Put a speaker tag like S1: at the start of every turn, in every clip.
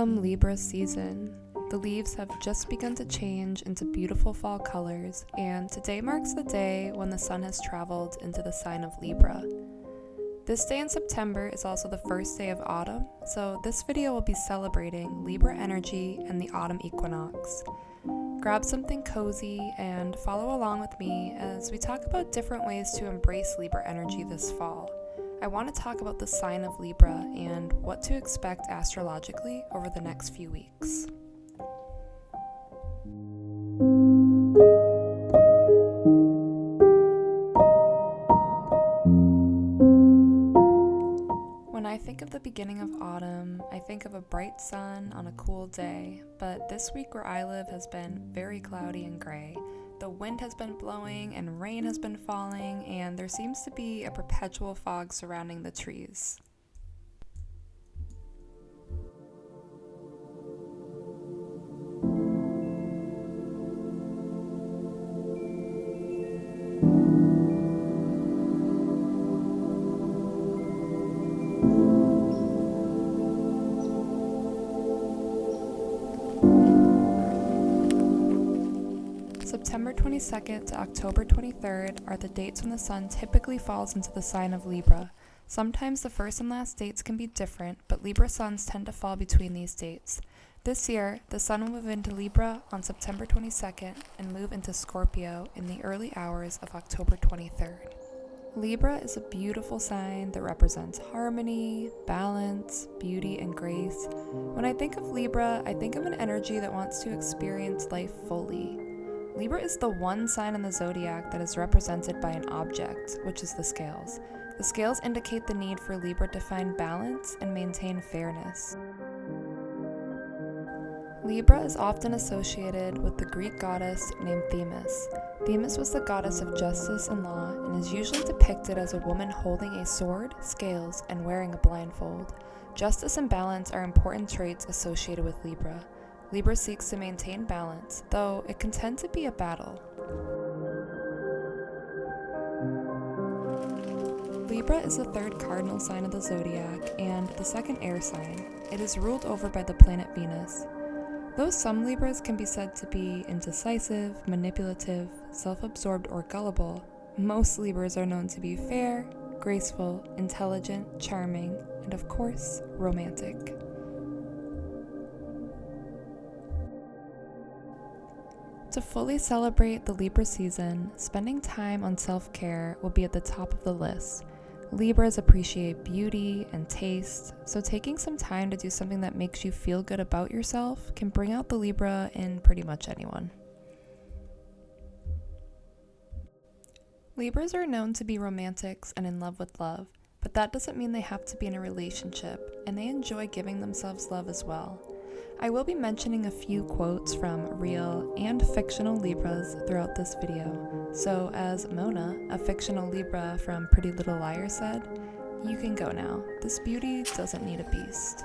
S1: Welcome Libra season. The leaves have just begun to change into beautiful fall colors, and today marks the day when the sun has traveled into the sign of Libra. This day in September is also the first day of autumn, so this video will be celebrating Libra energy and the autumn equinox. Grab something cozy and follow along with me as we talk about different ways to embrace Libra energy this fall. I want to talk about the sign of Libra and what to expect astrologically over the next few weeks. When I think of the beginning of autumn, I think of a bright sun on a cool day, but this week where I live has been very cloudy and gray. The wind has been blowing and rain has been falling, and there seems to be a perpetual fog surrounding the trees. September 22nd to October 23rd are the dates when the sun typically falls into the sign of Libra. Sometimes the first and last dates can be different, but Libra suns tend to fall between these dates. This year, the sun will move into Libra on September 22nd and move into Scorpio in the early hours of October 23rd. Libra is a beautiful sign that represents harmony, balance, beauty, and grace. When I think of Libra, I think of an energy that wants to experience life fully. Libra is the one sign in the zodiac that is represented by an object, which is the scales. The scales indicate the need for Libra to find balance and maintain fairness. Libra is often associated with the Greek goddess named Themis. Themis was the goddess of justice and law and is usually depicted as a woman holding a sword, scales, and wearing a blindfold. Justice and balance are important traits associated with Libra. Libra seeks to maintain balance, though it can tend to be a battle. Libra is the third cardinal sign of the zodiac and the second air sign. It is ruled over by the planet Venus. Though some Libras can be said to be indecisive, manipulative, self-absorbed, or gullible, most Libras are known to be fair, graceful, intelligent, charming, and of course, romantic. To fully celebrate the Libra season, spending time on self-care will be at the top of the list. Libras appreciate beauty and taste, so taking some time to do something that makes you feel good about yourself can bring out the Libra in pretty much anyone. Libras are known to be romantics and in love with love, but that doesn't mean they have to be in a relationship, and they enjoy giving themselves love as well. I will be mentioning a few quotes from real and fictional Libras throughout this video, so as Mona, a fictional Libra from Pretty Little Liars said, "You can go now. This beauty doesn't need a beast."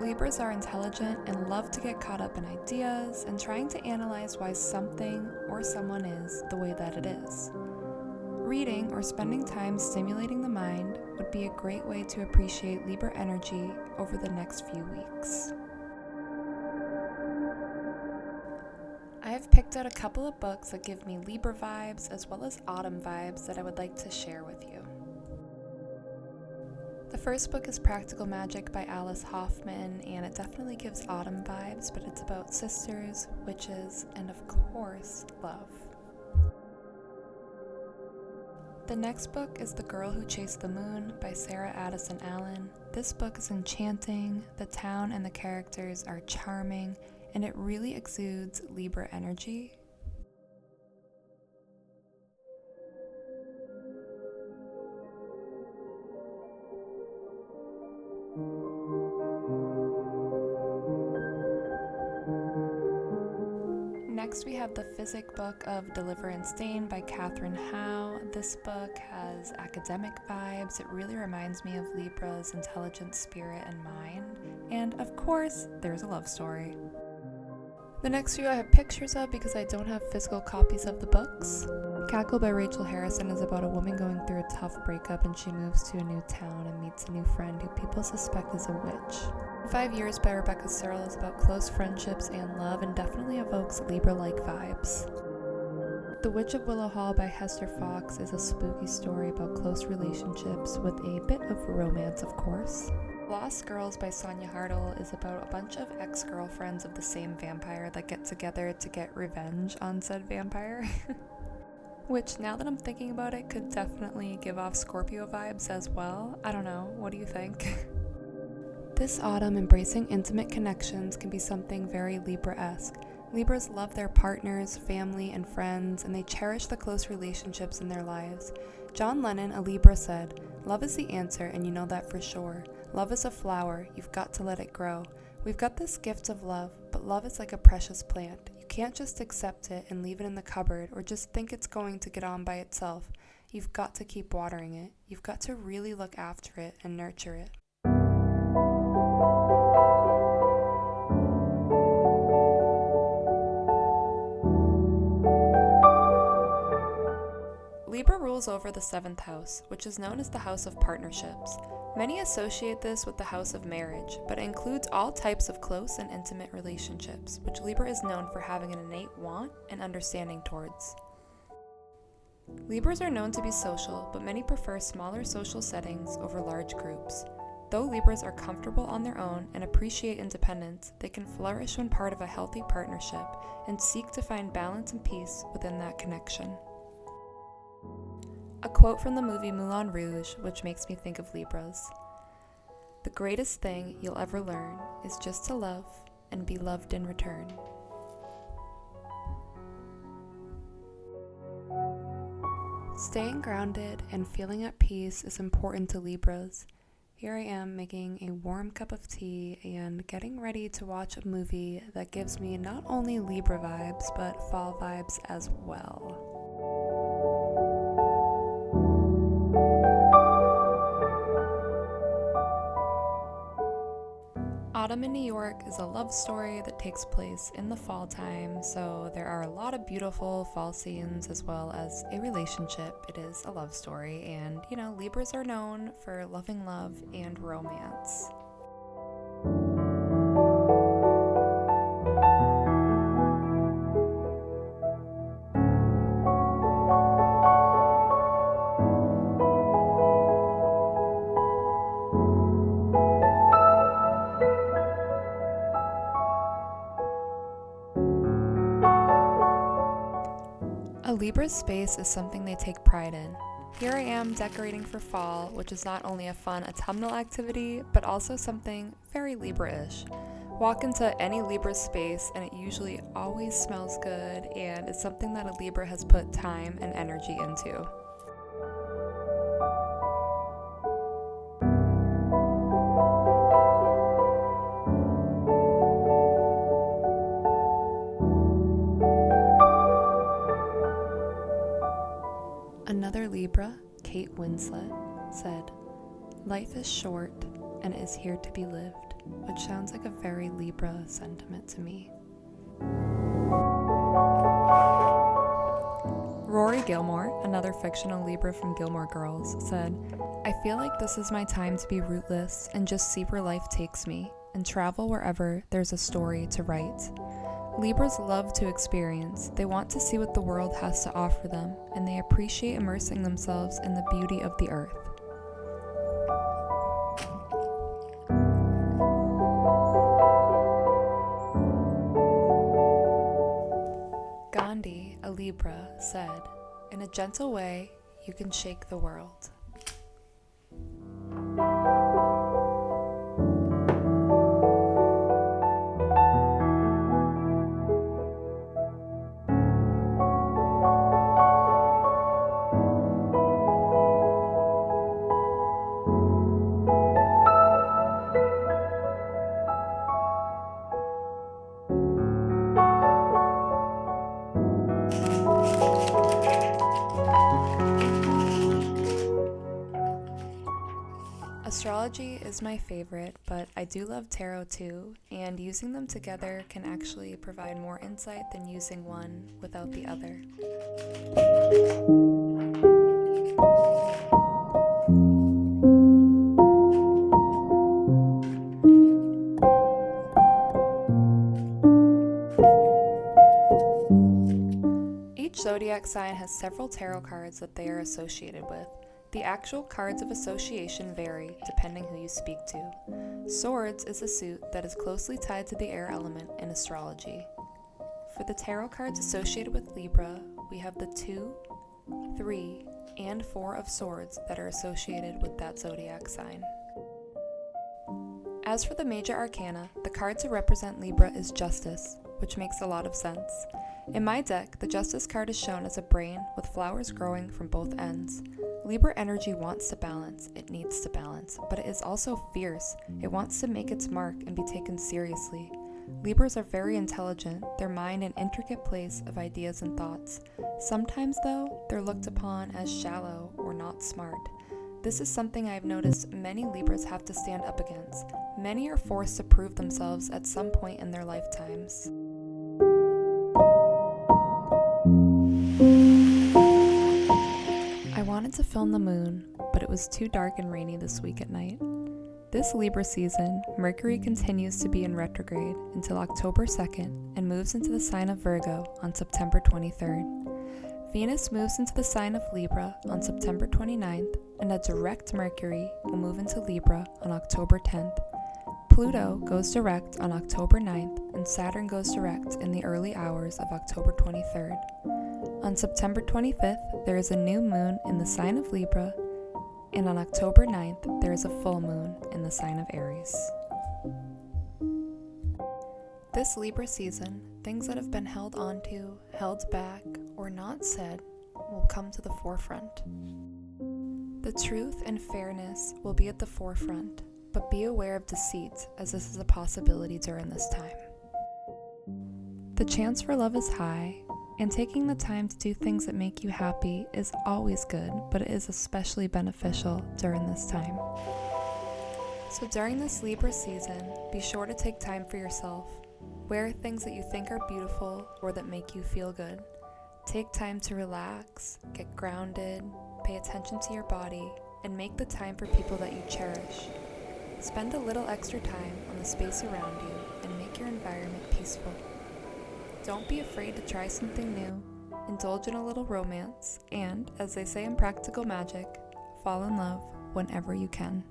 S1: Libras are intelligent and love to get caught up in ideas and trying to analyze why something or someone is the way that it is. Reading or spending time stimulating the mind would be a great way to appreciate Libra energy over the next few weeks. I have picked out a couple of books that give me Libra vibes as well as autumn vibes that I would like to share with you. The first book is Practical Magic by Alice Hoffman, and it definitely gives autumn vibes, but it's about sisters, witches, and of course, love. The next book is The Girl Who Chased the Moon by Sarah Addison Allen. This book is enchanting, the town and the characters are charming, and it really exudes Libra energy. Next, we have the Physic book of Deliver and Stain by Catherine Howe. This book has academic vibes. It really reminds me of Libra's intelligent spirit and mind. And of course, there's a love story. The next few I have pictures of because I don't have physical copies of the books. Cackle by Rachel Harrison is about a woman going through a tough breakup and she moves to a new town and meets a new friend who people suspect is a witch. 5 Years by Rebecca Searle is about close friendships and love and definitely evokes Libra-like vibes. The Witch of Willow Hall by Hester Fox is a spooky story about close relationships with a bit of romance, of course. Lost Girls by Sonia Hartle is about a bunch of ex-girlfriends of the same vampire that get together to get revenge on said vampire. Which, now that I'm thinking about it, could definitely give off Scorpio vibes as well. I don't know, what do you think? This autumn, embracing intimate connections can be something very Libra-esque. Libras love their partners, family, and friends, and they cherish the close relationships in their lives. John Lennon, a Libra, said, "Love is the answer, and you know that for sure. Love is a flower, you've got to let it grow. We've got this gift of love, but love is like a precious plant. You can't just accept it and leave it in the cupboard or just think it's going to get on by itself. You've got to keep watering it. You've got to really look after it and nurture it." Libra rules over the 7th house, which is known as the house of partnerships. Many associate this with the house of marriage, but it includes all types of close and intimate relationships, which Libra is known for having an innate want and understanding towards. Libras are known to be social, but many prefer smaller social settings over large groups. Though Libras are comfortable on their own and appreciate independence, they can flourish when part of a healthy partnership and seek to find balance and peace within that connection. A quote from the movie Moulin Rouge, which makes me think of Libras. "The greatest thing you'll ever learn is just to love and be loved in return." Staying grounded and feeling at peace is important to Libras. Here I am making a warm cup of tea and getting ready to watch a movie that gives me not only Libra vibes, but fall vibes as well. Autumn in New York is a love story that takes place in the fall time, so there are a lot of beautiful fall scenes as well as a relationship. It is a love story, and Libras are known for loving love and romance. A Libra's space is something they take pride in. Here I am decorating for fall, which is not only a fun autumnal activity, but also something very Libra-ish. Walk into any Libra space and it usually always smells good, and it's something that a Libra has put time and energy into. Another Libra, Kate Winslet, said, "Life is short and is here to be lived," which sounds like a very Libra sentiment to me. Rory Gilmore, another fictional Libra from Gilmore Girls, said, "I feel like this is my time to be rootless and just see where life takes me and travel wherever there's a story to write." Libras love to experience. They want to see what the world has to offer them, and they appreciate immersing themselves in the beauty of the earth. Gandhi, a Libra, said, "In a gentle way, you can shake the world." Astrology is my favorite, but I do love tarot too, and using them together can actually provide more insight than using one without the other. Each zodiac sign has several tarot cards that they are associated with. The actual cards of association vary depending who you speak to. Swords is a suit that is closely tied to the air element in astrology. For the tarot cards associated with Libra, we have the 2, 3, and 4 of swords that are associated with that zodiac sign. As for the major arcana, the card to represent Libra is Justice, which makes a lot of sense. In my deck, the Justice card is shown as a brain with flowers growing from both ends. Libra energy wants to balance, it needs to balance, but it is also fierce. It wants to make its mark and be taken seriously. Libras are very intelligent, their mind an intricate place of ideas and thoughts. Sometimes, though, they're looked upon as shallow or not smart. This is something I've noticed many Libras have to stand up against. Many are forced to prove themselves at some point in their lifetimes. I wanted to film the moon, but it was too dark and rainy this week at night. This Libra season, Mercury continues to be in retrograde until October 2nd and moves into the sign of Virgo on September 23rd. Venus moves into the sign of Libra on September 29th, and a direct Mercury will move into Libra on October 10th. Pluto goes direct on October 9th, and Saturn goes direct in the early hours of October 23rd. On September 25th, there is a new moon in the sign of Libra, and on October 9th, there is a full moon in the sign of Aries. This Libra season, things that have been held onto, held back, or not said will come to the forefront. The truth and fairness will be at the forefront, but be aware of deceit, as this is a possibility during this time. The chance for love is high, and taking the time to do things that make you happy is always good, but it is especially beneficial during this time. So during this Libra season, be sure to take time for yourself. Wear things that you think are beautiful or that make you feel good. Take time to relax, get grounded, pay attention to your body, and make the time for people that you cherish. Spend a little extra time on the space around you and make your environment peaceful. Don't be afraid to try something new, indulge in a little romance, and, as they say in Practical Magic, fall in love whenever you can.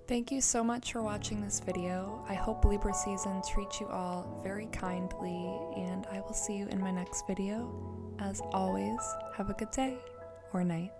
S1: Thank you so much for watching this video. I hope Libra season treats you all very kindly, and I will see you in my next video. As always, have a good day or night.